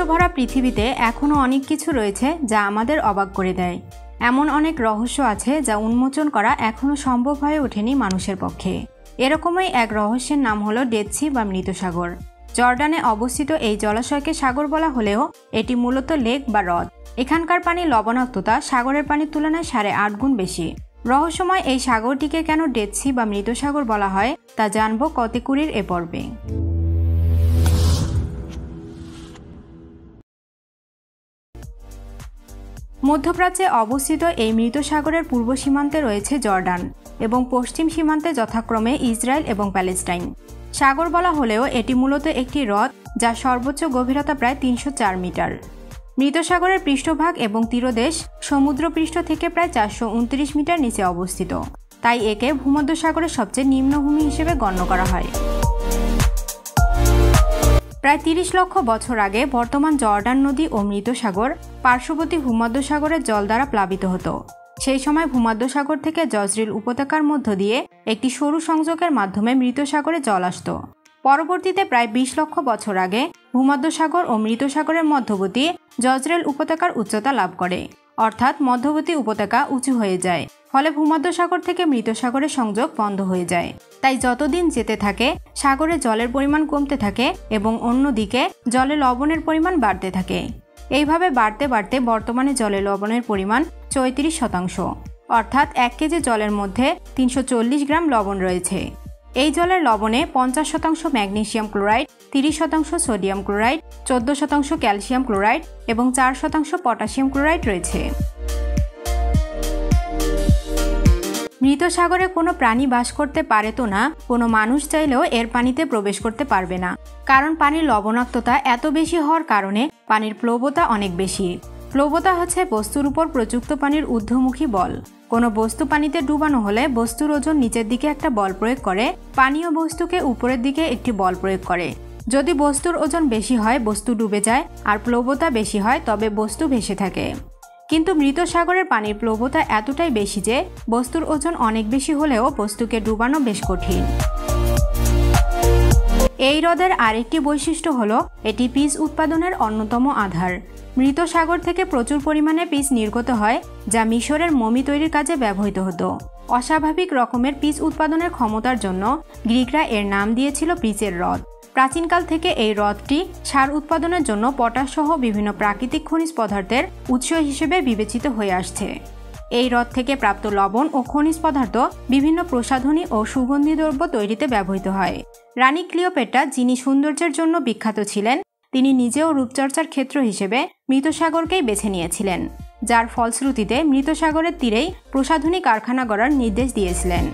ভরা পৃথিবীতে এখনও অনেক কিছু রয়েছে যা আমাদের অবাক করে দেয়। এমন অনেক রহস্য আছে যা উন্মোচন করা এখনও সম্ভব হয়ে ওঠেনি মানুষের পক্ষে। এরকমই এক রহস্যের নাম হলো ডেড সি বা মৃত সাগর। জর্ডানে অবস্থিত এই জলাশয়কে সাগর বলা হলেও এটি মূলত লেক বা হ্রদ। এখানকার পানির লবণাক্ততা সাগরের পানির তুলনায় 8.5 গুণ বেশি। রহস্যময় এই সাগরটিকে কেন ডেড সি বা মৃত সাগর বলা হয় তা জানব কতিকুরির এ পর্বে। মধ্যপ্রাচ্যে অবস্থিত এই মৃত সাগরের পূর্ব সীমান্তে রয়েছে জর্ডান এবং পশ্চিম সীমান্তে যথাক্রমে ইসরায়েল এবং প্যালেস্টাইন। সাগর বলা হলেও এটি মূলত একটি হ্রদ যার সর্বোচ্চ গভীরতা প্রায় 304 মিটার। মৃত সাগরের পৃষ্ঠভাগ এবং তীরদেশ সমুদ্রপৃষ্ঠ থেকে প্রায় 429 মিটার নিচে অবস্থিত, তাই একে ভূমধ্যসাগরের সবচেয়ে নিম্নভূমি হিসেবে গণ্য করা হয়। প্রায় 30 লক্ষ বছর আগে বর্তমান জর্ডান নদী ও মৃত সাগর পার্শ্ববর্তী ভূমধ্যসাগরের জল দ্বারা প্লাবিত হতো। সেই সময় ভূমধ্যসাগর থেকে জজরিল উপত্যকার মধ্য দিয়ে একটি সরু সংযোগের মাধ্যমে মৃত সাগরে জল আসত। পরবর্তীতে প্রায় 20 লক্ষ বছর আগে ভূমধ্যসাগর ও মৃত সাগরের মধ্যবর্তী জজরেল উপত্যকার উচ্চতা লাভ করে, অর্থাৎ মধ্যবর্তী উপত্যকা উঁচু হয়ে যায়, ফলে ভূমধ্যসাগর থেকে মৃত সাগরের সংযোগ বন্ধ হয়ে যায়। তাই যতদিন যেতে থাকে সাগরে জলের পরিমাণ কমতে থাকে এবং অন্যদিকে জলে লবণের পরিমাণ বাড়তে থাকে। এইভাবে বাড়তে বাড়তে বর্তমানে জলে লবণের পরিমাণ 34%, অর্থাৎ 1 কেজি জলের মধ্যে 340 গ্রাম লবণ রয়েছে। এই জলের লবণে 50% magnesium chloride, 30% sodium chloride, 14% calcium chloride এবং 4% পটাশিয়াম ক্লোরাইড রয়েছে। মৃত সাগরে কোনো প্রাণী বাস করতে পারে তো না, কোনো মানুষ চাইলেও এর পানিতে প্রবেশ করতে পারবে না, কারণ পানির লবণাক্ততা এত বেশি হওয়ার কারণে পানির প্লবতা অনেক বেশি। প্লবতা হচ্ছে বস্তুর উপর প্রযুক্ত পানির ঊর্ধ্বমুখী বল। কোনো বস্তু পানিতে ডুবানো হলে বস্তুর ওজন নিচের দিকে একটা বল প্রয়োগ করে, পানীয় বস্তুকে উপরের দিকে একটি বল প্রয়োগ করে। যদি বস্তুর ওজন বেশি হয় বস্তু ডুবে যায়, আর প্লবতা বেশি হয় তবে বস্তু ভেসে থাকে। কিন্তু মৃত সাগরের পানির প্লবতা এতটাই বেশি যে বস্তুর ওজন অনেক বেশি হলেও বস্তুকে ডুবানো বেশ কঠিন। এই হ্রদের আরেকটি বৈশিষ্ট্য হলো এটি পিচ উৎপাদনের অন্যতম আধার। মৃত সাগর থেকে প্রচুর পরিমাণে পিচ নির্গত হয়, যা মিশরের মমি তৈরির কাজে ব্যবহৃত হতো। অস্বাভাবিক রকমের পিচ উৎপাদনের ক্ষমতার জন্য গ্রিকরা এর নাম দিয়েছিল পিচের হ্রদ। প্রাচীনকাল থেকে এই হ্রদটি সার উৎপাদনের জন্য পটাশ সহ বিভিন্ন প্রাকৃতিক খনিজ পদার্থের উৎস হিসেবে বিবেচিত হয়ে আসছে। এই হ্রদ থেকে প্রাপ্ত লবণ ও খনিজ পদার্থ বিভিন্ন প্রসাধনী ও সুগন্ধি দ্রব্য তৈরিতে ব্যবহৃত হয়। রানী ক্লিওপেট্রা, যিনি সৌন্দর্যের জন্য বিখ্যাত ছিলেন, তিনি নিজেও রূপচর্চার ক্ষেত্র হিসেবে মৃত সাগরকেই বেছে নিয়েছিলেন, যার ফলশ্রুতিতে মৃত সাগরের তীরেই প্রসাধনী কারখানা গড়ার নির্দেশ দিয়েছিলেন।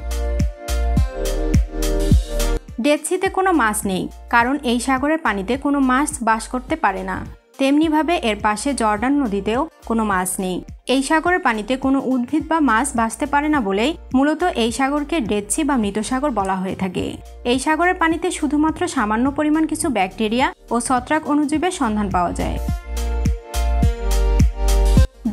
ডেড সিতে কোনো মাছ নেই, কারণ এই সাগরের পানিতে কোনো মাছ বাস করতে পারে না। তেমনিভাবে এর পাশে জর্ডান নদীতেও কোনো মাছ নেই। এই সাগরের পানিতে কোনো উদ্ভিদ বা মাছ বাঁচতে পারে না বলেই মূলত এই সাগরকে ডেড সি বা মৃত সাগর বলা হয়ে থাকে। এই সাগরের পানিতে শুধুমাত্র সামান্য পরিমাণ কিছু ব্যাকটেরিয়া ও ছত্রাক অণুজীবের সন্ধান পাওয়া যায়।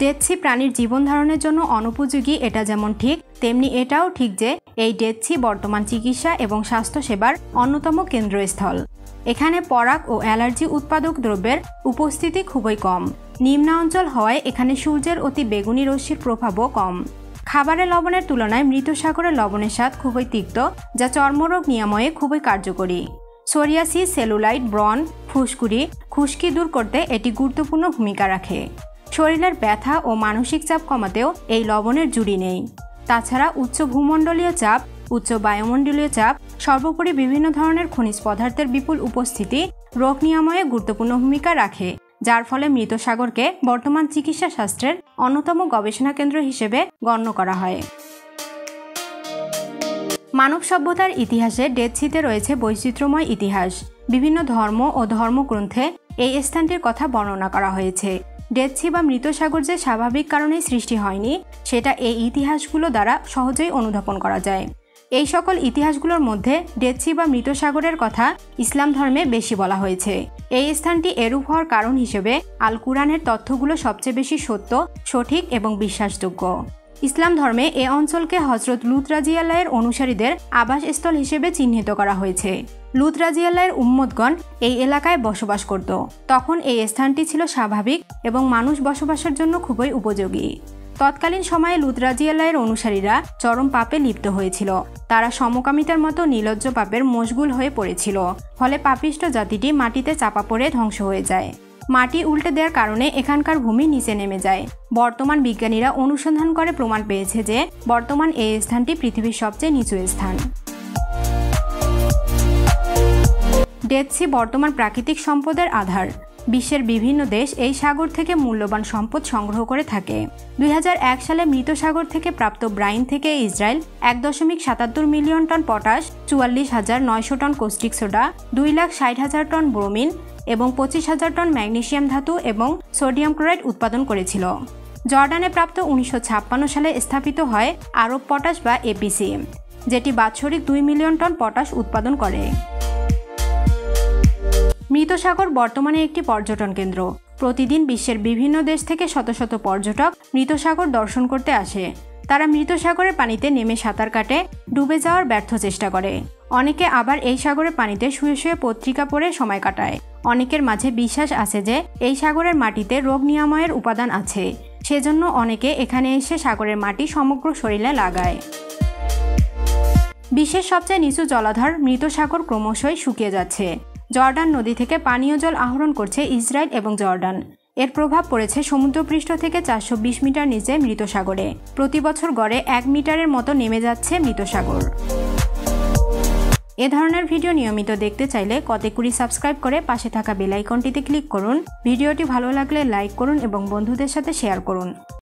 ডেড সি প্রাণীর জীবন ধারণের জন্য অনুপযোগী, এটা যেমন ঠিক তেমনি এটাও ঠিক যে এই ডেড সি বর্তমান চিকিৎসা এবং স্বাস্থ্যসেবার অন্যতম কেন্দ্রস্থল। এখানে পরাগ ও অ্যালার্জি উৎপাদক দ্রব্যের উপস্থিতি খুবই কম। নিম্নাঞ্চল হওয়ায় এখানে সূর্যের অতি বেগুনি রশ্মির প্রভাবও কম। খাবারের লবণের তুলনায় মৃত সাগরের লবণের স্বাদ খুবই তিক্ত, যা চর্মরোগ নিরাময়ে খুবই কার্যকরী। সোরিয়াসিস, সেলুলাইট, ব্রণ, ফুসকুড়ি, খুশকি দূর করতে এটি গুরুত্বপূর্ণ ভূমিকা রাখে। শরীরের ব্যথা ও মানসিক চাপ কমাতেও এই লবণের জুড়ি নেই। তাছাড়া উচ্চ ভূমণ্ডলীয় চাপ, উচ্চ বায়ুমণ্ডলীয় চাপ, সর্বোপরি বিভিন্ন ধরনের খনিজ পদার্থের বিপুল উপস্থিতি রোগ নিরাময়ে গুরুত্বপূর্ণ ভূমিকা রাখে, যার ফলে মৃত সাগরকে বর্তমান চিকিৎসা শাস্ত্রের অন্যতম গবেষণা কেন্দ্র হিসেবে গণ্য করা হয়। মানব সভ্যতার ইতিহাসে ডেড সিতে রয়েছে বৈচিত্র্যময় ইতিহাস। বিভিন্ন ধর্ম ও ধর্মগ্রন্থে এই স্থানটির কথা বর্ণনা করা হয়েছে। ডেড সি বা মৃত সাগর যে স্বাভাবিক কারণেই সৃষ্টি হয়নি, সেটা এই ইতিহাসগুলো দ্বারা সহজেই অনুধাবন করা যায়। এই সকল ইতিহাসগুলোর মধ্যে ডেড সি বা মৃত সাগরের কথা ইসলাম ধর্মে বেশি বলা হয়েছে। এই স্থানটি এরূপ হওয়ার কারণ হিসেবে আল কুরআনের তথ্যগুলো সবচেয়ে বেশি সত্য, সঠিক এবং বিশ্বাসযোগ্য। ইসলাম ধর্মে এ অঞ্চলকে হজরত লুত রাদিয়াল্লাহু অনুসারীদের আবাসস্থল হিসেবে চিহ্নিত করা হয়েছে। লুত রাদিয়াল্লাহু উম্মতগণ এই এলাকায় বসবাস করত। তখন এই স্থানটি ছিল স্বাভাবিক এবং মানুষ বসবাসের জন্য খুবই উপযোগী। তৎকালীন সময়ে লুত রাদিয়াল্লাহু অনুসারীরা চরম পাপে লিপ্ত হয়েছিল। তারা সমকামিতার মতো নির্লজ্জ পাপের মশগুল হয়ে পড়েছিল। ফলে পাপিষ্ট জাতিটি মাটিতে চাপা পড়ে ধ্বংস হয়ে যায়। মাটি উল্টে দেওয়ার কারণে এখানকার ভূমি নিচে নেমে যায়। বর্তমান বিজ্ঞানীরা অনুসন্ধান করে প্রমাণ পেয়েছে যে বর্তমান এই স্থানটি পৃথিবীর সবচেয়ে নিচু স্থান। ডেড সি বর্তমান প্রাকৃতিক সম্পদের আধার। বিশ্বের বিভিন্ন দেশ এই সাগর থেকে মূল্যবান সম্পদ সংগ্রহ করে থাকে। 2001 সালে মৃত সাগর থেকে প্রাপ্ত ব্রাইন থেকে Israel 1.77 million ton potash, 44,900 ton caustic soda, 2,60,000 ton bromine এবং 25,000 টন ম্যাগনেসিয়াম ধাতু এবং সোডিয়াম ক্লোরাইড উৎপাদন করেছিল। জর্ডানে প্রাপ্ত 1956 সালে স্থাপিত হয় আরব পটাশ বা এপিসি, যেটি বাৎসরিক 2 মিলিয়ন টন পটাশ উৎপাদন করে। মৃত সাগর বর্তমানে একটি পর্যটন কেন্দ্র। প্রতিদিন বিশ্বের বিভিন্ন দেশ থেকে শত শত পর্যটক মৃত সাগর দর্শন করতে আসে। তারা মৃত সাগরের পানিতে নেমে সাঁতার কাটে, ডুবে যাওয়ার ব্যর্থ চেষ্টা করে। অনেকে আবার এই সাগরের পানিতে শুয়ে শুয়ে পত্রিকা পড়ে সময় কাটায়। অনেকের মাঝে বিশ্বাস আছে যে এই সাগরের মাটিতে রোগ নিরাময়ের উপাদান আছে, সেজন্য অনেকে এখানে এসে সাগরের মাটি সমগ্র শরীরে লাগায়। বিশ্বের সবচেয়ে নিচু জলাধার মৃত সাগর ক্রমশই শুকিয়ে যাচ্ছে। জর্ডান নদী থেকে পানীয় জল আহরণ করছে ইসরায়েল এবং জর্ডান। এর প্রভাব পড়েছে সমুদ্রপৃষ্ঠ থেকে 420 মিটার নিচে মৃত সাগরে। প্রতি বছর গড়ে 1 মিটারের মতো নেমে যাচ্ছে মৃত সাগর। এ ধরনের ভিডিও নিয়মিত দেখতে চাইলে কতেকুরি সাবস্ক্রাইব করে পাশে থাকা বেল আইকনটিতে ক্লিক করুন। ভিডিওটি ভালো লাগলে লাইক করুন এবং বন্ধুদের সাথে শেয়ার করুন।